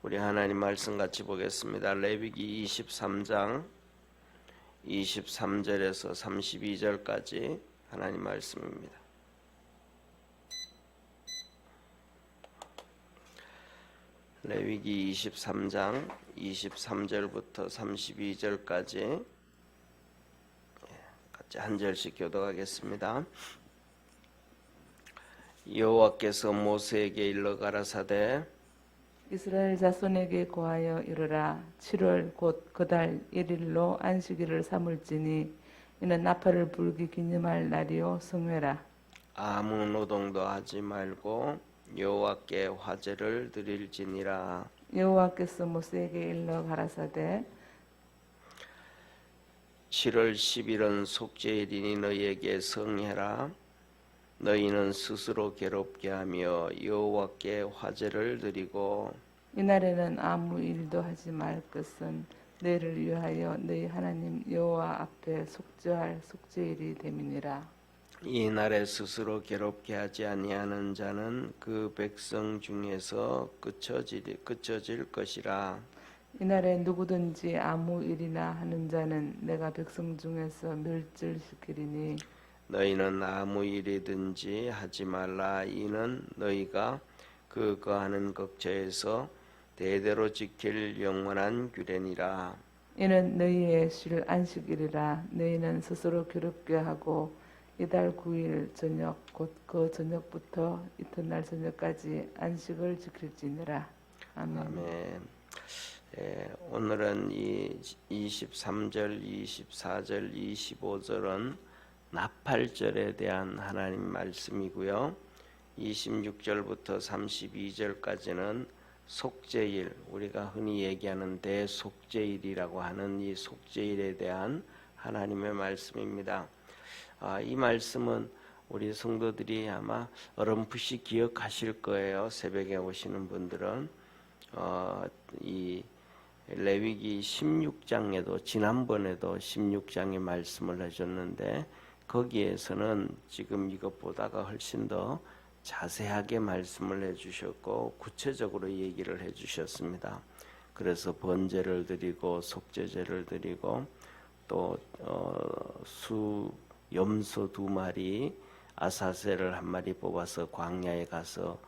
우리 하나님 말씀 같이 보겠습니다. 레위기 23장 23절에서 32절까지 하나님 말씀입니다. 레위기 23장 23절부터 32절까지 같이 한 절씩 교독하겠습니다. 여호와께서 모세에게 일러 가라사대 이스라엘 자손에게 고하여 이르라. 7월 곧 그달 1일로 안식일을 삼을지니 이는 나팔을 불기 기념할 날이요 성회라. 아무 노동도 하지 말고 여호와께 화제를 드릴지니라. 여호와께서 모세에게 일러 가라사대 7월 10일은 속죄일이니 너희에게 성해라. 너희는 스스로 괴롭게 하며 여호와께 화제를 드리고 이날에는 아무 일도 하지 말 것은 너희를 위하여 너희 하나님 여호와 앞에 속죄할 속죄일이 됨이니라. 이 날에 스스로 괴롭게 하지 아니하는 자는 그 백성 중에서 그쳐질 것이라. 이날에 누구든지 아무 일이나 하는 자는 내가 백성 중에서 멸절시키리니 너희는 아무 일이든지 하지 말라. 이는 너희가 그 거하는 걱처에서 대대로 지킬 영원한 규례니라. 이는 너희의 쉴 안식일이라. 너희는 스스로 괴롭게 하고 이달 9일 저녁 곧 그 저녁부터 이튿날 저녁까지 안식을 지킬지니라. 아멘. 아멘. 오늘은 이 23절, 24절, 25절은 나팔절에 대한 하나님 말씀이고요. 26절부터 32절까지는 속죄일, 우리가 흔히 얘기하는 대속죄일이라고 하는 이 속죄일에 대한 하나님의 말씀입니다. 이 말씀은 우리 성도들이 아마 어렴풋이 기억하실 거예요. 새벽에 오시는 분들은 이 레위기 16장에도 지난번에도 16장의 말씀을 해줬는데 거기에서는 지금 이것보다가 훨씬 더 자세하게 말씀을 해주셨고 구체적으로 얘기를 해주셨습니다. 그래서 번제를 드리고 속죄제를 드리고 또 염소 2마리 아사셀을 1마리 뽑아서 광야에 가서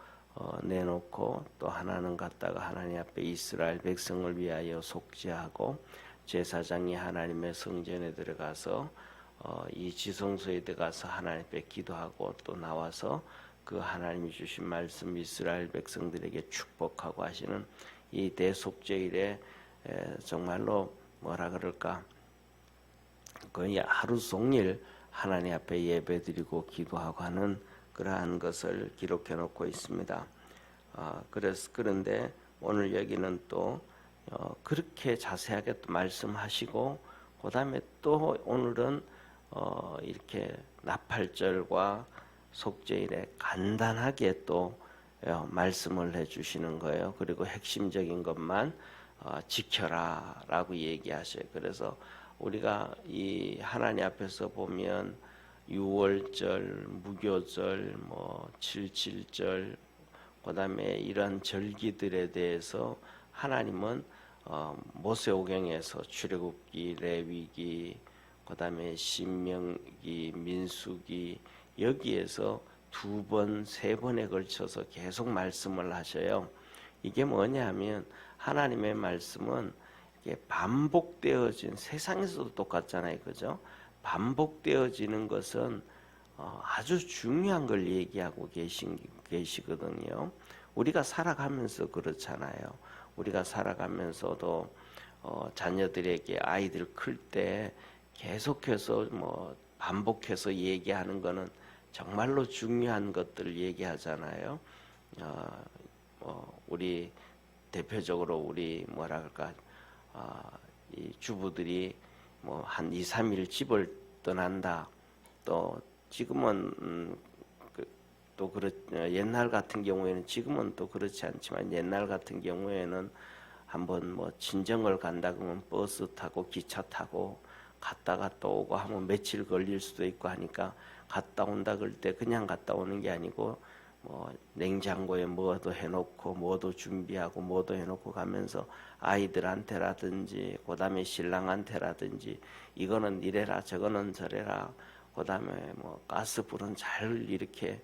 내놓고 또 하나는 갖다가 하나님 앞에 이스라엘 백성을 위하여 속죄하고 제사장이 하나님의 성전에 들어가서 이 지성소에 들어가서 하나님 앞에 기도하고 또 나와서 그 하나님이 주신 말씀 이스라엘 백성들에게 축복하고 하시는 이 대속죄일에 정말로 뭐라 그럴까 거의 하루 종일 하나님 앞에 예배드리고 기도하고 하는 그러한 것을 기록해 놓고 있습니다. 그런데 오늘 여기는 또 그렇게 자세하게 또 말씀하시고 그 다음에 또 오늘은 이렇게 나팔절과 속죄일에 간단하게 또 말씀을 해주시는 거예요. 그리고 핵심적인 것만 지켜라 라고 얘기하셔요. 그래서 우리가 이 하나님 앞에서 보면 유월절, 무교절, 뭐 77절, 그다음에 이런 절기들에 대해서 하나님은 모세오경에서 출애굽기, 레위기, 그다음에 신명기, 민수기 여기에서 2번, 3번에 걸쳐서 계속 말씀을 하셔요. 이게 뭐냐면 하나님의 말씀은 이게 반복되어진 세상에서도 똑같잖아요, 그죠? 반복되어지는 것은 아주 중요한 걸 얘기하고 계시거든요. 우리가 살아가면서 그렇잖아요. 우리가 살아가면서도 자녀들에게 아이들 클 때 계속해서 뭐 반복해서 얘기하는 거는 정말로 중요한 것들을 얘기하잖아요. 우리 대표적으로 우리 뭐라 그럴까 이 주부들이 뭐 한 2, 3일 집을 떠난다. 또 지금은 또 옛날 같은 경우에는 지금은 또 그렇지 않지만 옛날 같은 경우에는 한번 뭐 친정을 간다 그러면 버스 타고 기차 타고 갔다가 또 오고 하면 며칠 걸릴 수도 있고 하니까 갔다 온다 그럴 때 그냥 갔다 오는 게 아니고 뭐 냉장고에 뭐도 해놓고 뭐도 준비하고 뭐도 해놓고 가면서 아이들한테라든지 그다음에 신랑한테라든지 이거는 이래라 저거는 저래라 그다음에 뭐 가스불은 잘 이렇게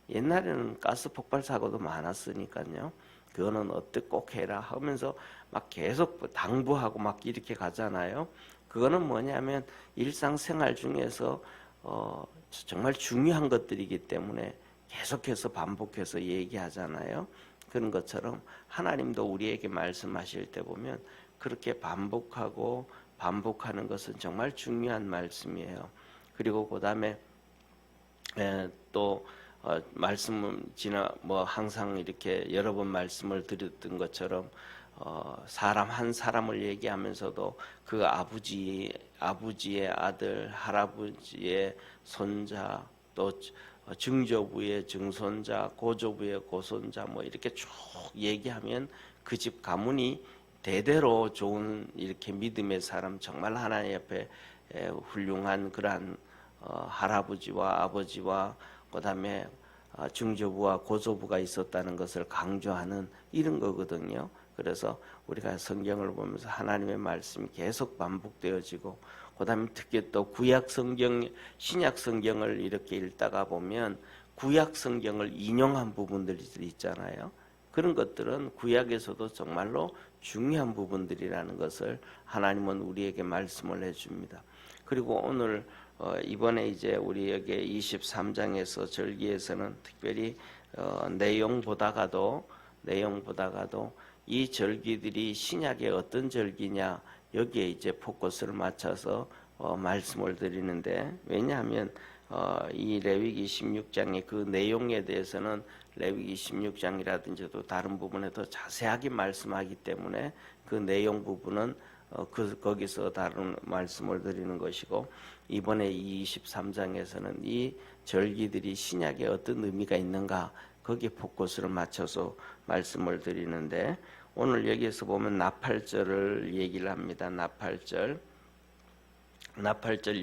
옛날에는 가스 폭발 사고도 많았으니까요. 그거는 어떻게 꼭 해라 하면서 막 계속 당부하고 막 이렇게 가잖아요. 그거는 뭐냐면 일상생활 중에서 정말 중요한 것들이기 때문에 계속해서 반복해서 얘기하잖아요. 그런 것처럼 하나님도 우리에게 말씀하실 때 보면 그렇게 반복하고 반복하는 것은 정말 중요한 말씀이에요. 그리고 그다음에 또 말씀은 뭐 항상 이렇게 여러 번 말씀을 드렸던 것처럼 사람 한 사람을 얘기하면서도 그 아버지의 아들, 할아버지의 손자, 또 증조부의 증손자, 고조부의 고손자 뭐 이렇게 쭉 얘기하면 그 집 가문이 대대로 좋은 이렇게 믿음의 사람 정말 하나님 앞에 훌륭한 그러한 할아버지와 아버지와 그다음에 증조부와 고조부가 있었다는 것을 강조하는 이런 거거든요. 그래서 우리가 성경을 보면서 하나님의 말씀이 계속 반복되어지고 그다음에 특히 또 구약 성경, 신약 성경을 이렇게 읽다가 보면 구약 성경을 인용한 부분들이 있잖아요. 그런 것들은 구약에서도 정말로 중요한 부분들이라는 것을 하나님은 우리에게 말씀을 해줍니다. 그리고 오늘 이번에 이제 우리에게 23장에서 절기에서는 특별히 내용보다가도 이 절기들이 신약의 어떤 절기냐 여기에 이제 포커스를 맞춰서 말씀을 드리는데 왜냐하면 이 레위기 16장의 그 내용에 대해서는 레위기 16장이라든지 또 다른 부분에 더 자세하게 말씀하기 때문에 그 내용 부분은 거기서 다른 말씀을 드리는 것이고 이번에 이 23장에서는 이 절기들이 신약에 어떤 의미가 있는가 거기에 포커스를 맞춰서 말씀을 드리는데 오늘 여기에서 보면 나팔절을 얘기를 합니다. 나팔절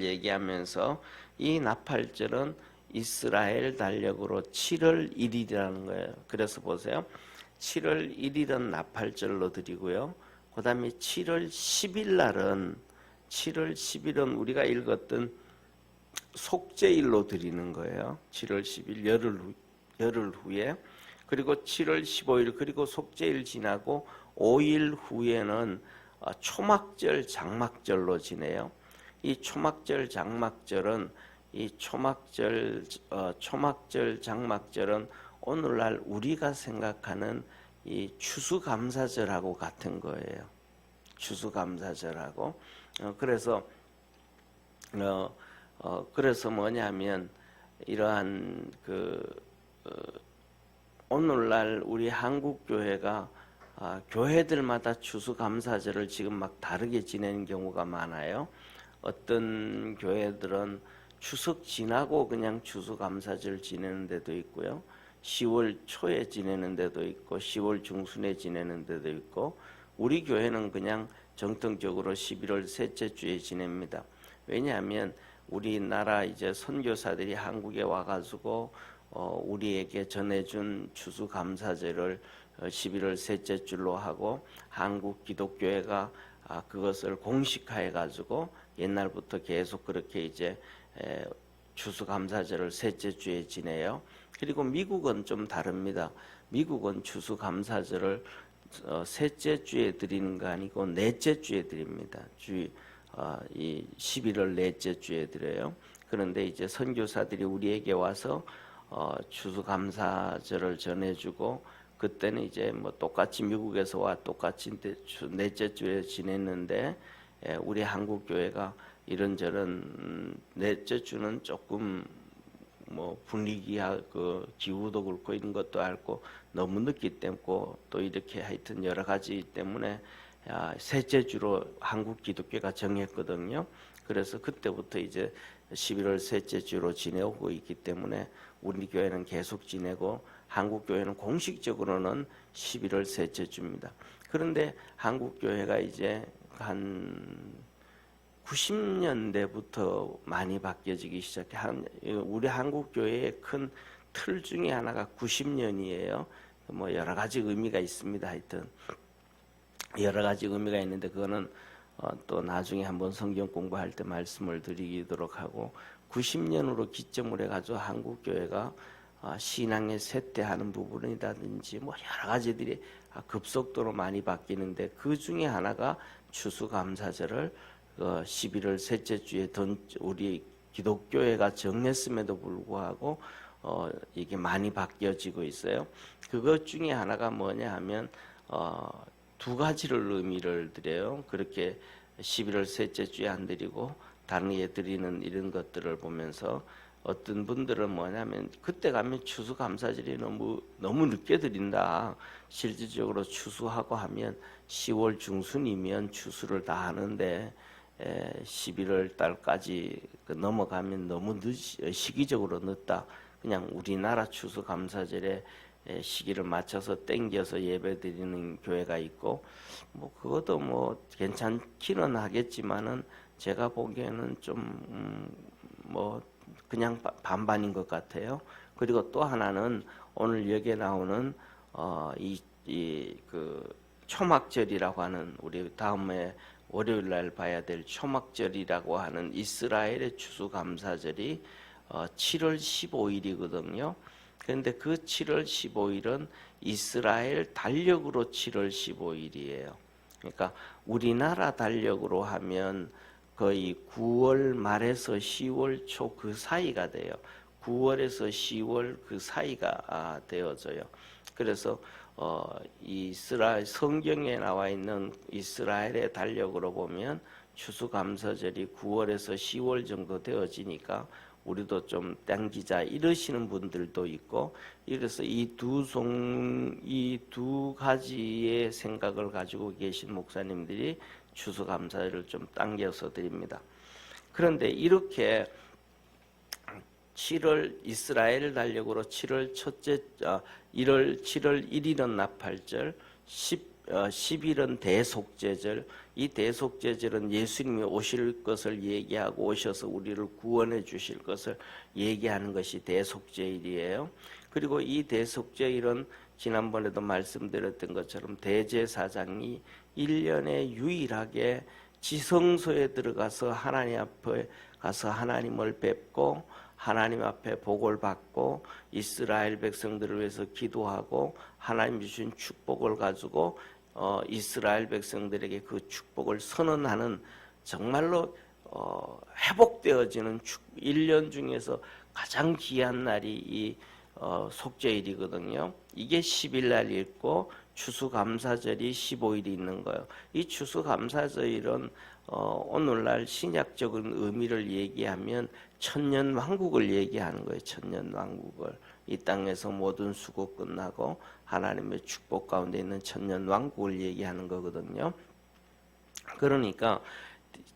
얘기하면서 이 나팔절은 이스라엘 달력으로 7월 1일이라는 거예요. 그래서 보세요. 7월 1일은 나팔절로 드리고요. 그 다음에 7월 10일은 우리가 읽었던 속죄일로 드리는 거예요. 7월 10일 열흘 후에 그리고 7월 15일 그리고 속죄일 지나고 5일 후에는 초막절 장막절로 지내요. 이 초막절 장막절은 장막절은 오늘날 우리가 생각하는 이 추수감사절하고 같은 거예요. 추수감사절하고 그래서 뭐냐면 이러한 오늘날 우리 한국 교회가 교회들마다 추수감사절을 지금 막 다르게 지내는 경우가 많아요. 어떤 교회들은 추석 지나고 그냥 추수감사절 지내는 데도 있고요. 10월 초에 지내는 데도 있고 10월 중순에 지내는 데도 있고 우리 교회는 그냥 정통적으로 11월 셋째 주에 지냅니다. 왜냐하면 우리나라 이제 선교사들이 한국에 와가지고 우리에게 전해준 추수감사절을 11월 셋째 주로 하고 한국 기독교회가 그것을 공식화해 가지고 옛날부터 계속 그렇게 이제 추수감사절을 셋째 주에 지내요. 그리고 미국은 좀 다릅니다. 미국은 추수감사절을 셋째 주에 드리는 거 아니고 넷째 주에 드립니다. 이 11월 넷째 주에 드려요. 그런데 이제 선교사들이 우리에게 와서 추수감사절을 전해주고 그때는 이제 뭐 똑같이 미국에서와 똑같이 넷째 주에 지냈는데 우리 한국 교회가 이런저런 넷째 주는 조금 뭐 분위기야 그 기후도 그렇고 이런 것도 알고 너무 늦기 때문에 또 이렇게 하여튼 여러 가지 때문에 셋째 주로 한국 기독교가 정했거든요. 그래서 그때부터 이제 11월 셋째 주로 지내오고 있기 때문에 우리 교회는 계속 지내고 한국 교회는 공식적으로는 11월 셋째 주입니다. 그런데 한국 교회가 이제 한 90년대부터 많이 바뀌어지기 시작해. 우리 한국 교회의 큰 틀 중에 하나가 90년이에요. 뭐 여러 가지 의미가 있습니다. 하여튼 여러 가지 의미가 있는데 그거는 또 나중에 한번 성경 공부할 때 말씀을 드리도록 하고, 90년으로 기점을 해가지고 한국 교회가 신앙의 쇠퇴하는 부분이라든지 뭐 여러 가지들이 급속도로 많이 바뀌는데, 그 중에 하나가 추수감사절을 11월 셋째 주에 우리 기독교회가 정했음에도 불구하고 이게 많이 바뀌어지고 있어요. 그것 중에 하나가 뭐냐 하면 두 가지를 의미를 드려요. 그렇게 11월 셋째 주에 안 드리고 다른 예 드리는 이런 것들을 보면서 어떤 분들은 뭐냐면 그때 가면 추수감사절이 너무 늦게 드린다. 실질적으로 추수하고 하면 10월 중순이면 추수를 다 하는데 11월 달까지 넘어가면 너무 시기적으로 늦다. 그냥 우리나라 추수감사절에 시기를 맞춰서 땡겨서 예배 드리는 교회가 있고, 뭐 그것도 뭐 괜찮기는 하겠지만은 제가 보기에는 좀 뭐 그냥 반반인 것 같아요. 그리고 또 하나는 오늘 여기에 나오는 그 초막절이라고 하는, 우리 다음에 월요일 날 봐야 될 초막절이라고 하는 이스라엘의 추수감사절이 7월 15일이거든요. 그런데 그 7월 15일은 이스라엘 달력으로 7월 15일이에요. 그러니까 우리나라 달력으로 하면 거의 9월 말에서 10월 초 그 사이가 돼요. 9월에서 10월 그 사이가 되어져요. 그래서 이스라엘 성경에 나와 있는 이스라엘의 달력으로 보면 추수감사절이 9월에서 10월 정도 되어지니까 우리도 좀 땡기자 이러시는 분들도 있고, 이래서 이 두 가지의 생각을 가지고 계신 목사님들이 추수감사절을 좀 당겨서 드립니다. 그런데 이렇게 7월 이스라엘 달력으로 7월 1일은 나팔절, 10일은 대속제절. 이 대속제절은 예수님이 오실 것을 얘기하고 오셔서 우리를 구원해 주실 것을 얘기하는 것이 대속제일이에요. 그리고 이 대속제일은 지난번에도 말씀드렸던 것처럼 대제사장이 1년에 유일하게 지성소에 들어가서 하나님 앞에 가서 하나님을 뵙고 하나님 앞에 복을 받고 이스라엘 백성들을 위해서 기도하고 하나님 주신 축복을 가지고 이스라엘 백성들에게 그 축복을 선언하는, 정말로 회복되어지는 1년 중에서 가장 귀한 날이 이 속죄일이거든요. 이게 10일 날 있고 추수감사절이 15일이 있는 거예요. 이 추수감사절은 오늘날 신약적인 의미를 얘기하면 천년왕국을 얘기하는 거예요. 천년왕국을. 이 땅에서 모든 수고 끝나고 하나님의 축복 가운데 있는 천년왕국을 얘기하는 거거든요. 그러니까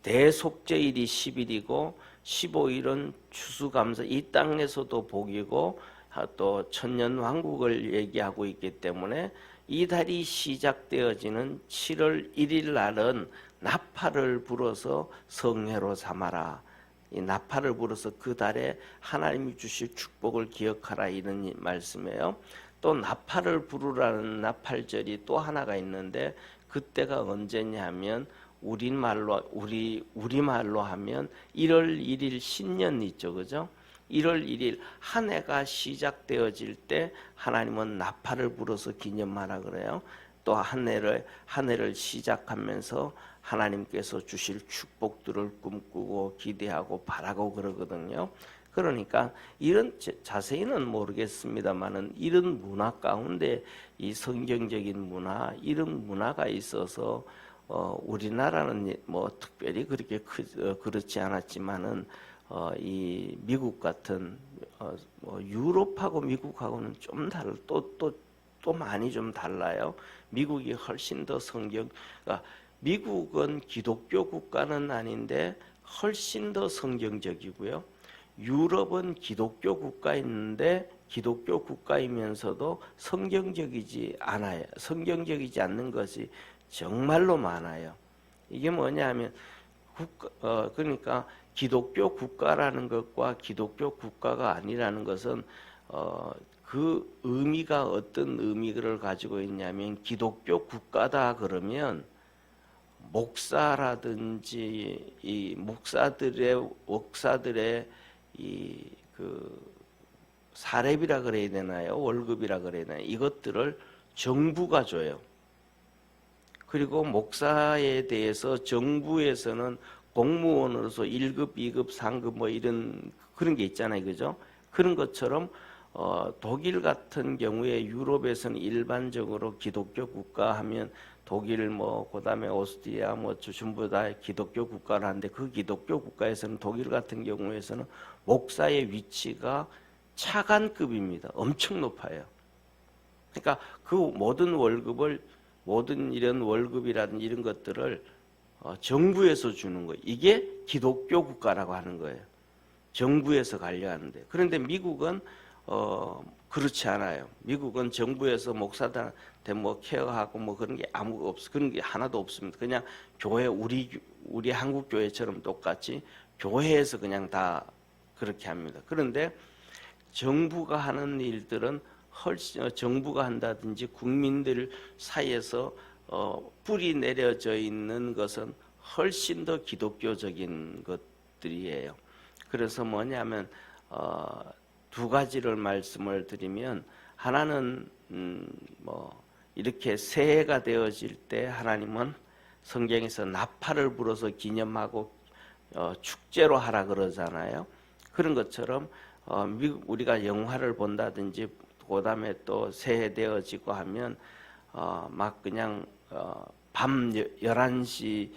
대속죄일이 10일이고 15일은 추수감사, 이 땅에서도 복이고 또 천년왕국을 얘기하고 있기 때문에 이 달이 시작되어지는 7월 1일 날은 나팔을 불어서 성회로 삼아라. 이 나팔을 불어서 그 달에 하나님이 주실 축복을 기억하라, 이런 말씀이에요. 또 나팔을 부르라는 나팔절이 또 하나가 있는데, 그때가 언제냐 하면 우리말로 하면 1월 1일 신년 있죠, 그죠? 1월 1일 한 해가 시작되어질 때 하나님은 나팔을 불어서 기념하라 그래요. 또 한 해를 시작하면서 하나님께서 주실 축복들을 꿈꾸고 기대하고 바라고 그러거든요. 그러니까 이런, 자세히는 모르겠습니다만은 이런 문화 가운데 이 성경적인 문화, 이런 문화가 있어서 우리나라는 뭐 특별히 그렇게 그렇지 않았지만은 이 미국 같은 뭐 유럽하고 미국하고는 좀 또 많이 좀 달라요. 미국이 훨씬 더 그러니까 미국은 기독교 국가는 아닌데 훨씬 더 성경적이고요. 유럽은 기독교 국가인데 기독교 국가이면서도 성경적이지 않아요. 성경적이지 않는 것이 정말로 많아요. 이게 뭐냐 하면 그러니까 기독교 국가라는 것과 기독교 국가가 아니라는 것은 그 의미가 어떤 의미를 가지고 있냐면 기독교 국가다 그러면 목사라든지 이 목사들의 이 그 사렙이라 그래야 되나요? 월급이라 그래야 되나요? 이것들을 정부가 줘요. 그리고 목사에 대해서 정부에서는 공무원으로서 1급, 2급, 3급 뭐 이런 그런 게 있잖아요. 그죠? 그런 것처럼 독일 같은 경우에 유럽에서는 일반적으로 기독교 국가 하면 독일 뭐 그다음에 오스트리아 뭐 전부 다 기독교 국가를 하는데 그 기독교 국가에서는 독일 같은 경우에서는 목사의 위치가 차관급입니다. 엄청 높아요. 그러니까 그 모든 월급을 모든 이런 월급이라든 이런 것들을 정부에서 주는 거예요. 이게 기독교 국가라고 하는 거예요. 정부에서 관리하는데. 그런데 미국은 그렇지 않아요. 미국은 정부에서 목사들한테 뭐 케어하고 뭐 그런 게 아무 없어. 그런 게 하나도 없습니다. 그냥 교회 우리 한국 교회처럼 똑같이 교회에서 그냥 다 그렇게 합니다. 그런데 정부가 하는 일들은 훨씬 정부가 한다든지 국민들 사이에서 뿌리 내려져 있는 것은 훨씬 더 기독교적인 것들이에요. 그래서 뭐냐면 두 가지를 말씀을 드리면 하나는 뭐 이렇게 새해가 되어질 때 하나님은 성경에서 나팔을 불어서 기념하고 축제로 하라 그러잖아요. 그런 것처럼 우리가 영화를 본다든지 그다음에 또 새해 되어지고 하면 막 그냥 밤 11시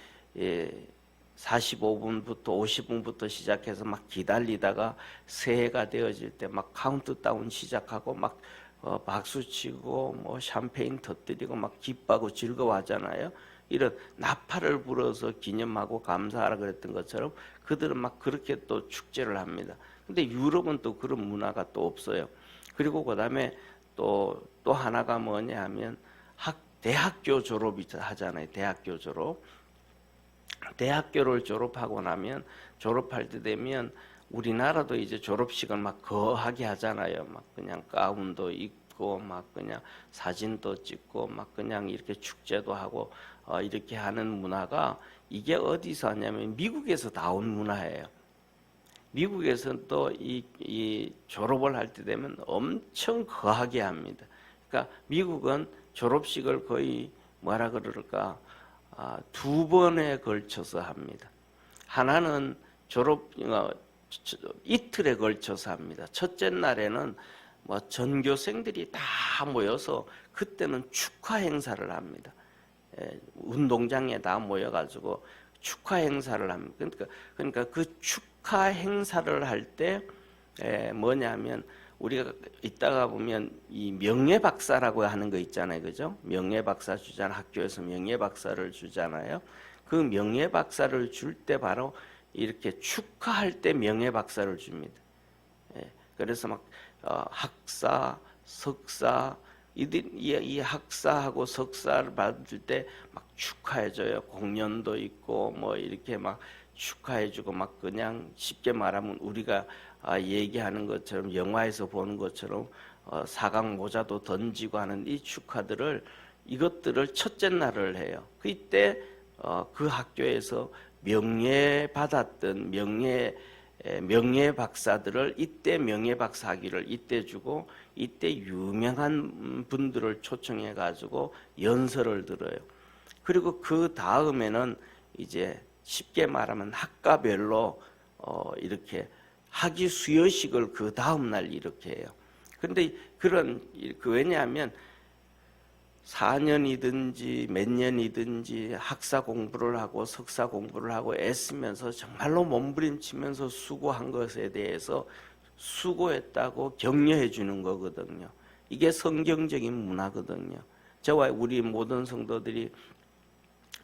45분부터 50분부터 시작해서 막 기다리다가 새해가 되어질 때 막 카운트다운 시작하고 막 박수 치고 뭐 샴페인 터뜨리고 막 기뻐하고 즐거워하잖아요. 이런 나팔을 불어서 기념하고 감사하라 그랬던 것처럼 그들은 막 그렇게 또 축제를 합니다. 근데 유럽은 또 그런 문화가 또 없어요. 그리고 그다음에 또 하나가 뭐냐 하면 대학교 졸업이 하잖아요. 대학교 졸업. 대학교를 졸업하고 나면 졸업할 때 되면 우리나라도 이제 졸업식을 막 거하게 하잖아요. 막 그냥 가운도 입고 막 그냥 사진도 찍고 막 그냥 이렇게 축제도 하고 이렇게 하는 문화가 이게 어디서 하냐면 미국에서 나온 문화예요. 미국에서는 또 이 졸업을 할 때 되면 엄청 거하게 합니다. 그러니까 미국은 졸업식을 거의 뭐라 그럴까 두 번에 걸쳐서 합니다. 하나는 이틀에 걸쳐서 합니다. 첫째 날에는 뭐 전교생들이 다 모여서 그때는 축하 행사를 합니다. 운동장에 다 모여가지고 축하 행사를 합니다. 그러니까 그 축하 행사를 할 때 뭐냐면 우리가 이따가 보면 이 명예박사라고 하는 거 있잖아요, 그죠? 명예박사 주잖아요. 학교에서 명예박사를 주잖아요. 그 명예박사를 줄 때 바로 이렇게 축하할 때 명예박사를 줍니다. 그래서 막 학사, 석사 이 학사하고 석사를 받을 때 막 축하해줘요. 공연도 있고 뭐 이렇게 막 축하해주고 막 그냥 쉽게 말하면 우리가 얘기하는 것처럼 영화에서 보는 것처럼 사각 모자도 던지고 하는 이 축하들을 이것들을 첫째 날을 해요. 그때 그 학교에서 명예받았던 명예 박사들을 이때 명예 박사학위를 이때 주고 이때 유명한 분들을 초청해 가지고 연설을 들어요. 그리고 그 다음에는 이제 쉽게 말하면 학과별로 이렇게 학위 수여식을 그 다음 날 이렇게 해요. 그런데 왜냐하면 4년이든지 몇 년이든지 학사 공부를 하고 석사 공부를 하고 애쓰면서 정말로 몸부림치면서 수고한 것에 대해서 수고했다고 격려해 주는 거거든요. 이게 성경적인 문화거든요. 저와 우리 모든 성도들이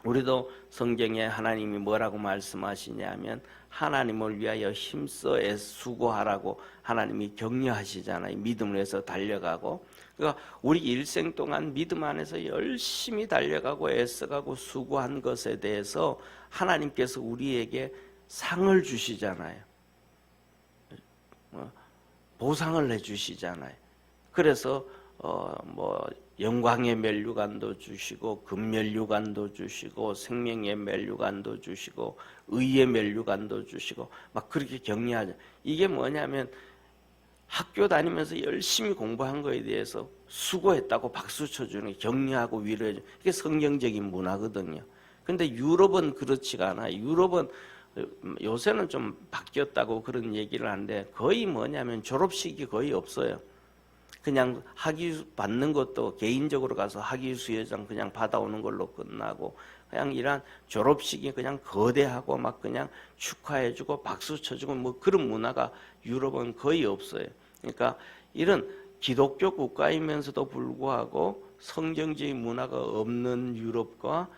우리도 성경에 하나님이 뭐라고 말씀하시냐면 하나님을 위하여 힘써 수고하라고 하나님이 격려하시잖아요. 믿음을 해서 달려가고 그러니까 우리 일생 동안 믿음 안에서 열심히 달려가고 애써가고 수고한 것에 대해서 하나님께서 우리에게 상을 주시잖아요. 보상을 해주시잖아요. 그래서 뭐 영광의 멸류관도 주시고 금멸류관도 주시고 생명의 멸류관도 주시고 의의 멸류관도 주시고 막 그렇게 격려하죠. 이게 뭐냐면 학교 다니면서 열심히 공부한 거에 대해서 수고했다고 박수 쳐주는, 격려하고 위로해주는, 이게 성경적인 문화거든요. 근데 유럽은 그렇지가 않아요. 유럽은 요새는 좀 바뀌었다고 그런 얘기를 하는데 거의 뭐냐면 졸업식이 거의 없어요. 그냥 학위 받는 것도 개인적으로 가서 학위 수여장 그냥 받아오는 걸로 끝나고, 그냥 이런 졸업식이 그냥 거대하고 막 그냥 축하해주고 박수 쳐주고 뭐 그런 문화가 유럽은 거의 없어요. 그러니까 이런 기독교 국가이면서도 불구하고 성경적인 문화가 없는 유럽과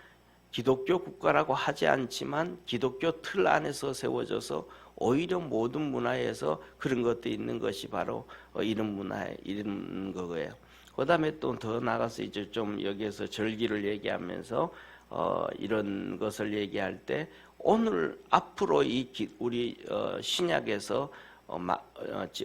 기독교 국가라고 하지 않지만 기독교 틀 안에서 세워져서 오히려 모든 문화에서 그런 것도 있는 것이 바로 이런 문화에 이런 거예요. 그다음에 또 더 나가서 이제 좀 여기에서 절기를 얘기하면서 이런 것을 얘기할 때 오늘 앞으로 우리 신약에서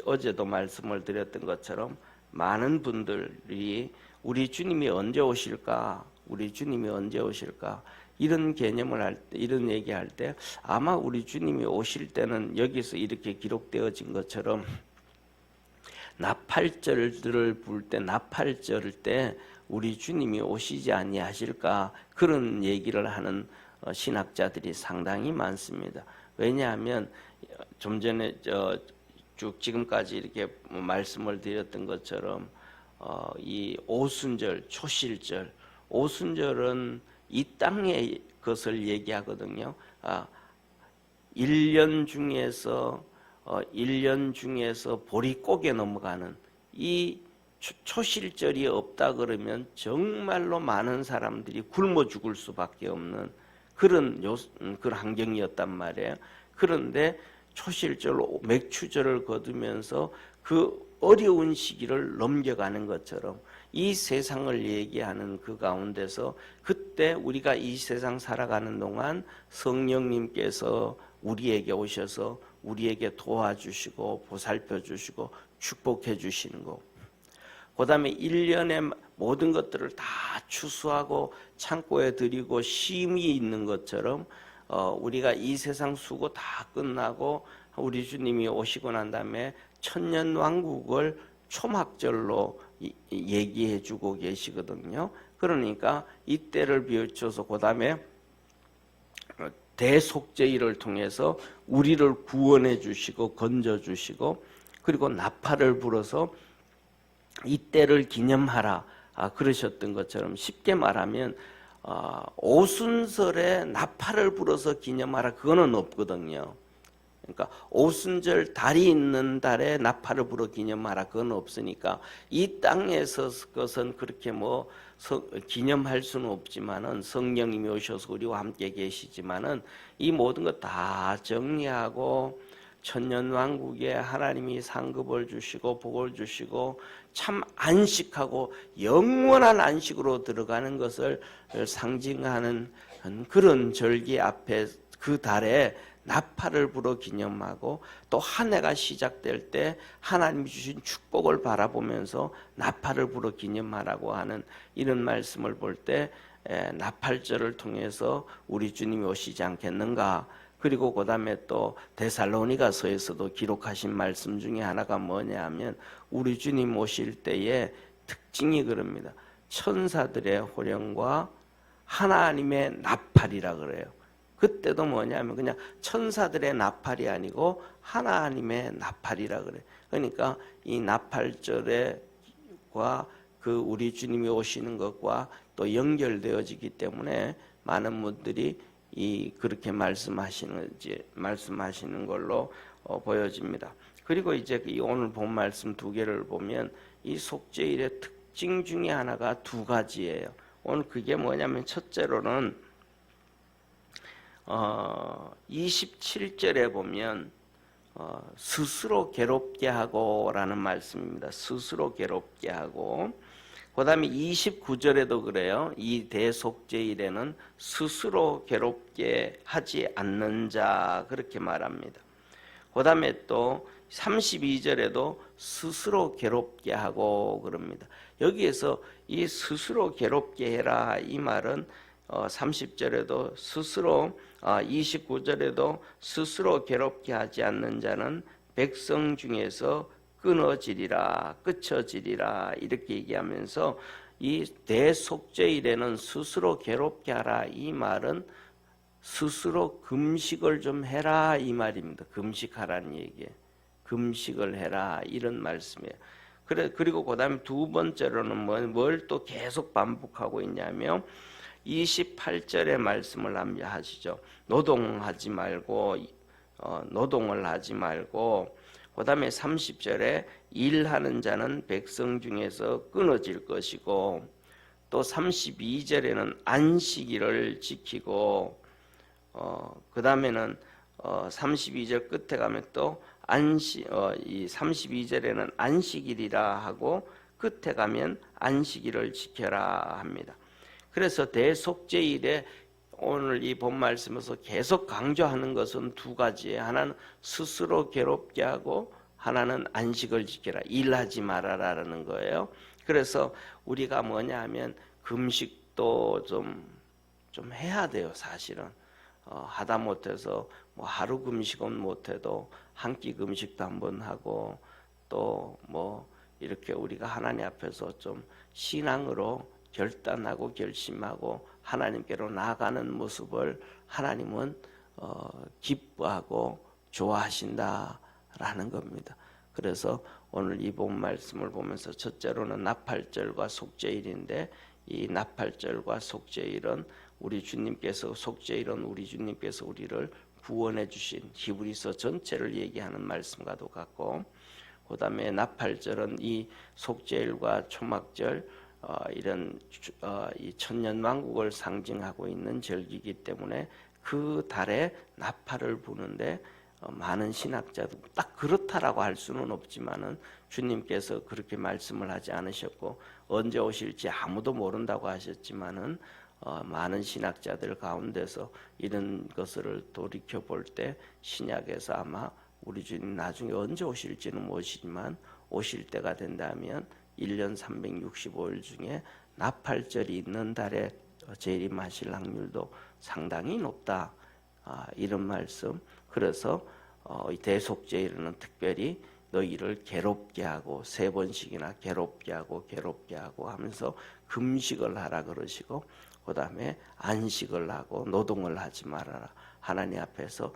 어제도 말씀을 드렸던 것처럼 많은 분들이 우리 주님이 언제 오실까? 우리 주님이 언제 오실까? 이런 개념을 할 때, 이런 얘기할 때 아마 우리 주님이 오실 때는 여기서 이렇게 기록되어진 것처럼 나팔절을 불 때, 나팔절 때 우리 주님이 오시지 아니하실까? 그런 얘기를 하는 신학자들이 상당히 많습니다. 왜냐하면 좀 전에 쭉 지금까지 이렇게 말씀을 드렸던 것처럼 이 오순절, 초실절, 오순절은 이 땅의 것을 얘기하거든요. 1년 중에서 보릿고개 넘어가는 이 초실절이 없다 그러면 정말로 많은 사람들이 굶어 죽을 수밖에 없는 그런 환경이었단 말이에요. 그런데 초실절, 맥추절을 거두면서 그 어려운 시기를 넘겨가는 것처럼 이 세상을 얘기하는 그 가운데서 그때 우리가 이 세상 살아가는 동안 성령님께서 우리에게 오셔서 우리에게 도와주시고 보살펴 주시고 축복해 주시는 거. 그 다음에 1년의 모든 것들을 다 추수하고 창고에 들이고 쉼이 있는 것처럼 우리가 이 세상 수고 다 끝나고 우리 주님이 오시고 난 다음에 천년왕국을 초막절로 얘기해 주고 계시거든요. 그러니까 이때를 비춰서 그 다음에 대속죄일을 통해서 우리를 구원해 주시고 건져 주시고 그리고 나팔을 불어서 이때를 기념하라 그러셨던 것처럼 쉽게 말하면 오순절에 나팔을 불어서 기념하라 그거는 없거든요. 그러니까 오순절 달이 있는 달에 나팔을 불어 기념하라 그건 없으니까 이 땅에서 것은 그렇게 뭐 기념할 수는 없지만은 성령님이 오셔서 우리와 함께 계시지만은 이 모든 것 다 정리하고 천년왕국에 하나님이 상급을 주시고 복을 주시고 참 안식하고 영원한 안식으로 들어가는 것을 상징하는 그런 절기 앞에 그 달에 나팔을 불어 기념하고 또 한 해가 시작될 때 하나님이 주신 축복을 바라보면서 나팔을 불어 기념하라고 하는 이런 말씀을 볼 때 나팔절을 통해서 우리 주님이 오시지 않겠는가. 그리고 그 다음에 또 데살로니가서에서도 기록하신 말씀 중에 하나가 뭐냐 하면 우리 주님 오실 때의 특징이 그럽니다. 천사들의 호령과 하나님의 나팔이라 그래요. 그때도 뭐냐면 그냥 천사들의 나팔이 아니고 하나님의 나팔이라 그래. 그러니까 이 나팔절과 그 우리 주님이 오시는 것과 또 연결되어지기 때문에 많은 분들이 그렇게 말씀하시는 걸로 보여집니다. 그리고 이제 오늘 본 말씀 두 개를 보면 이 속죄일의 특징 중에 하나가 두 가지예요. 오늘 그게 뭐냐면 첫째로는 27절에 보면 스스로 괴롭게 하고라는 말씀입니다. 스스로 괴롭게 하고 그 다음에 29절에도 그래요. 이 대속죄일에는 스스로 괴롭게 하지 않는 자 그렇게 말합니다. 그 그 다음에 또 32절에도 스스로 괴롭게 하고 그럽니다. 여기에서 이 스스로 괴롭게 해라 이 말은 30절에도 스스로 29절에도 스스로 괴롭게 하지 않는 자는 백성 중에서 끊어지리라 끝쳐지리라 이렇게 얘기하면서 이 대속죄일에는 스스로 괴롭게 하라 이 말은 스스로 금식을 좀 해라 이 말입니다. 금식하라는 얘기예요. 금식을 해라 이런 말씀이에요. 그리고 그다음에 두 번째로는 뭘 또 계속 반복하고 있냐면 28절의 말씀을 하시죠. 노동을 하지 말고 그다음에 30절에 일하는 자는 백성 중에서 끊어질 것이고 또 32절에는 안식일을 지키고 그 다음에는 32절 끝에 가면 또 이 32절에는 안식일이라 하고 끝에 가면 안식일을 지켜라 합니다. 그래서 대속죄일에 오늘 이 본 말씀에서 계속 강조하는 것은 두 가지예요. 하나는 스스로 괴롭게 하고 하나는 안식을 지켜라. 일하지 말아라라는 거예요. 그래서 우리가 뭐냐 하면 금식도 좀 해야 돼요. 사실은 하다 못해서 뭐 하루 금식은 못해도 한 끼 금식도 한번 하고 또 뭐 이렇게 우리가 하나님 앞에서 좀 신앙으로 결단하고 결심하고 하나님께로 나아가는 모습을 하나님은 기뻐하고 좋아하신다라는 겁니다. 그래서 오늘 이 본 말씀을 보면서 첫째로는 나팔절과 속죄일인데 이 나팔절과 속죄일은 우리 주님께서 우리를 구원해 주신 히브리서 전체를 얘기하는 말씀과도 같고 그 다음에 나팔절은 이 속죄일과 초막절 이런 이 천년왕국을 상징하고 있는 절기이기 때문에 그 달에 나팔을 부는데 많은 신학자도 딱 그렇다라고 할 수는 없지만은 주님께서 그렇게 말씀을 하지 않으셨고 언제 오실지 아무도 모른다고 하셨지만은 많은 신학자들 가운데서 이런 것을 돌이켜 볼 때 신약에서 아마 우리 주님 나중에 언제 오실지는 모르지만 오실 때가 된다면 1년 365일 중에 나팔절이 있는 달에 재림하실 확률도 상당히 높다. 이런 말씀. 그래서 이 대속죄일은 특별히 너희를 괴롭게 하고 3번씩이나 괴롭게 하고 하면서 금식을 하라 그러시고 그 다음에 안식을 하고 노동을 하지 말아라. 하나님 앞에서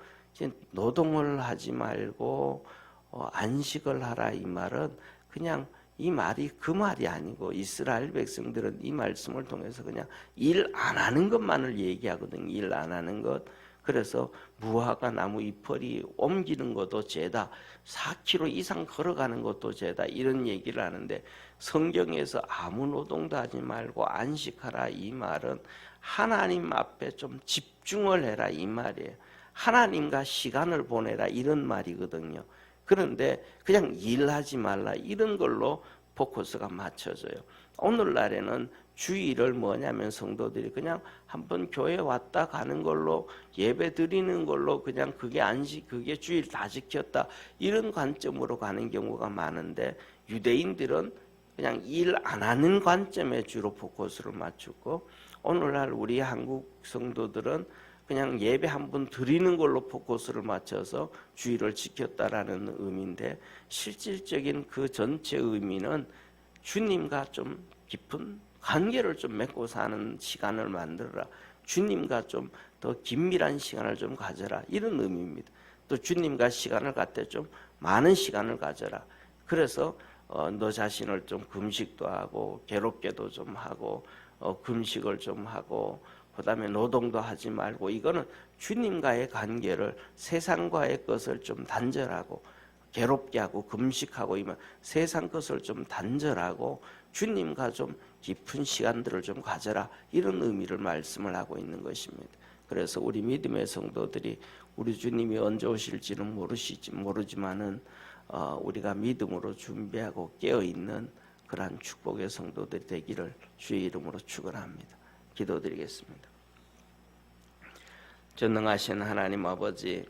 노동을 하지 말고 안식을 하라 이 말은 그냥 이 말이 그 말이 아니고 이스라엘 백성들은 이 말씀을 통해서 그냥 일 안 하는 것만을 얘기하거든요. 일 안 하는 것. 그래서 무화과 나무 잎을 옮기는 것도 죄다. 4km 이상 걸어가는 것도 죄다. 이런 얘기를 하는데 성경에서 아무 노동도 하지 말고 안식하라 이 말은 하나님 앞에 좀 집중을 해라 이 말이에요. 하나님과 시간을 보내라 이런 말이거든요. 그런데 그냥 일하지 말라 이런 걸로 포커스가 맞춰져요. 오늘날에는 주일을 뭐냐면 성도들이 그냥 한번 교회 왔다 가는 걸로 예배 드리는 걸로 그냥 그게 주일 다 지켰다 이런 관점으로 가는 경우가 많은데 유대인들은 그냥 일 안 하는 관점에 주로 포커스를 맞추고 오늘날 우리 한국 성도들은 그냥 예배 한번 드리는 걸로 포커스를 맞춰서 주일을 지켰다라는 의미인데 실질적인 그 전체 의미는 주님과 좀 깊은 관계를 좀 맺고 사는 시간을 만들어라. 주님과 좀 더 긴밀한 시간을 좀 가져라. 이런 의미입니다. 또 주님과 시간을 갖되 좀 많은 시간을 가져라. 그래서 너 자신을 좀 금식도 하고 괴롭게도 좀 하고 금식을 좀 하고 그 다음에 노동도 하지 말고 이거는 주님과의 관계를 세상과의 것을 좀 단절하고 괴롭게 하고 금식하고 이면 세상 것을 좀 단절하고 주님과 좀 깊은 시간들을 좀 가져라 이런 의미를 말씀을 하고 있는 것입니다. 그래서 우리 믿음의 성도들이 우리 주님이 언제 오실지는 모르지만은 우리가 믿음으로 준비하고 깨어있는 그러한 축복의 성도들이 되기를 주의 이름으로 축원합니다. 기도드리겠습니다. 전능하신 하나님 아버지,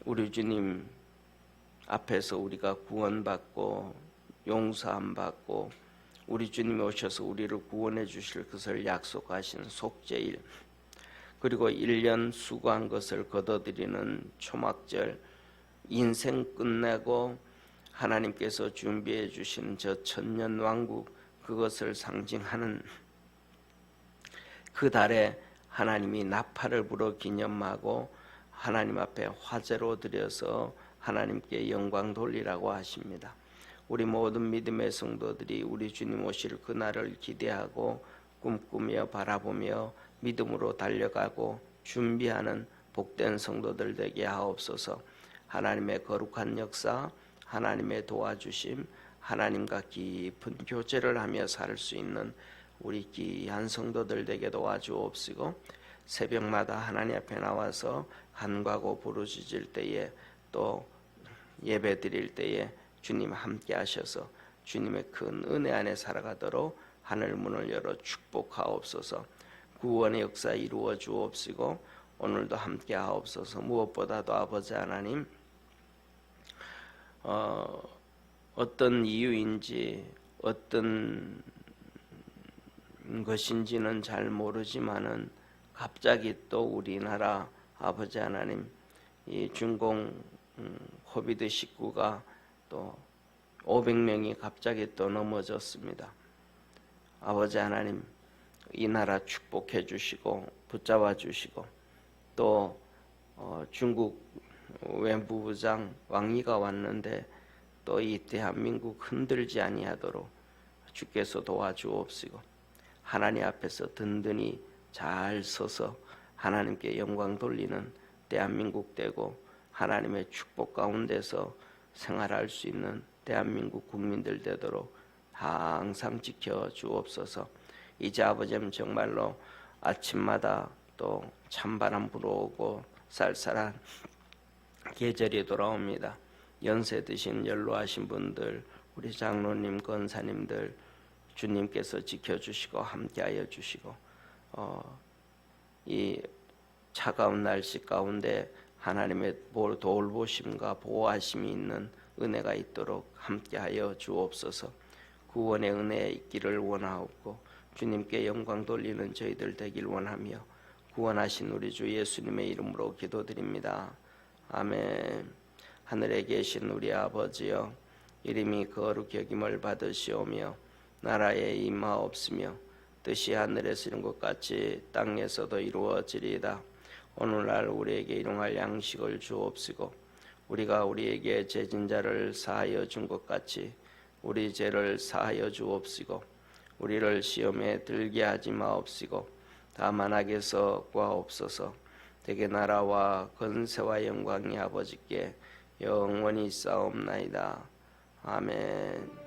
우리 주님 앞에서 우리가 구원받고 용서함 받고 우리 주님이 오셔서 우리를 구원해 주실 것을 약속하신 속죄일, 그리고 1년 수고한 것을 거둬들이는 초막절, 인생 끝내고 하나님께서 준비해 주신 저 천년 왕국, 그것을 상징하는 그 달에 하나님이 나팔을 불어 기념하고 하나님 앞에 화제로 드려서 하나님께 영광 돌리라고 하십니다. 우리 모든 믿음의 성도들이 우리 주님 오실 그날을 기대하고 꿈꾸며 바라보며 믿음으로 달려가고 준비하는 복된 성도들 되게 하옵소서. 하나님의 거룩한 역사, 하나님의 도와주심, 하나님과 깊은 교제를 하며 살 수 있는 우리 귀한 성도들 되게 도와주옵시고, 새벽마다 하나님 앞에 나와서 간과하고 부르짖을 때에 또 예배 드릴 때에 주님 함께 하셔서 주님의 큰 은혜 안에 살아가도록 하늘 문을 열어 축복하옵소서. 구원의 역사 이루어 주옵시고 오늘도 함께 하옵소서. 무엇보다도 아버지 하나님, 어떤 이유인지 어떤 것인지는 잘 모르지만은 갑자기 또 우리나라 아버지 하나님 이 중공 코비드 19가 또 500명이 갑자기 또 넘어졌습니다. 아버지 하나님, 이 나라 축복해 주시고 붙잡아 주시고 또 중국 외무부장 왕이가 왔는데 또 이 대한민국 흔들지 아니하도록 주께서 도와주옵시고 하나님 앞에서 든든히 잘 서서 하나님께 영광 돌리는 대한민국 되고 하나님의 축복 가운데서 생활할 수 있는 대한민국 국민들 되도록 항상 지켜 주옵소서. 이제 아버지님 정말로 아침마다 또 찬바람 불어오고 쌀쌀한 계절이 돌아옵니다. 연세 드신 연로하신 분들, 우리 장로님, 권사님들 주님께서 지켜주시고 함께하여 주시고 이 차가운 날씨 가운데 하나님의 돌보심과 보호하심이 있는 은혜가 있도록 함께하여 주옵소서. 구원의 은혜에 있기를 원하옵고 주님께 영광 돌리는 저희들 되길 원하며 구원하신 우리 주 예수님의 이름으로 기도드립니다. 아멘. 하늘에 계신 우리 아버지여, 이름이 거룩히 여김을 받으시오며 나라에 임하옵시며 뜻이 하늘에서 이룬 것 같이 땅에서도 이루어지리이다. 오늘날 우리에게 일용할 양식을 주옵시고 우리가 우리에게 죄진 자를 사하여 준 것 같이 우리 죄를 사하여 주옵시고 우리를 시험에 들게 하지 마옵시고 다만 악에서 구하옵소서. 대개 나라와 권세와 영광이 아버지께 영원히 있사옵나이다. 아멘.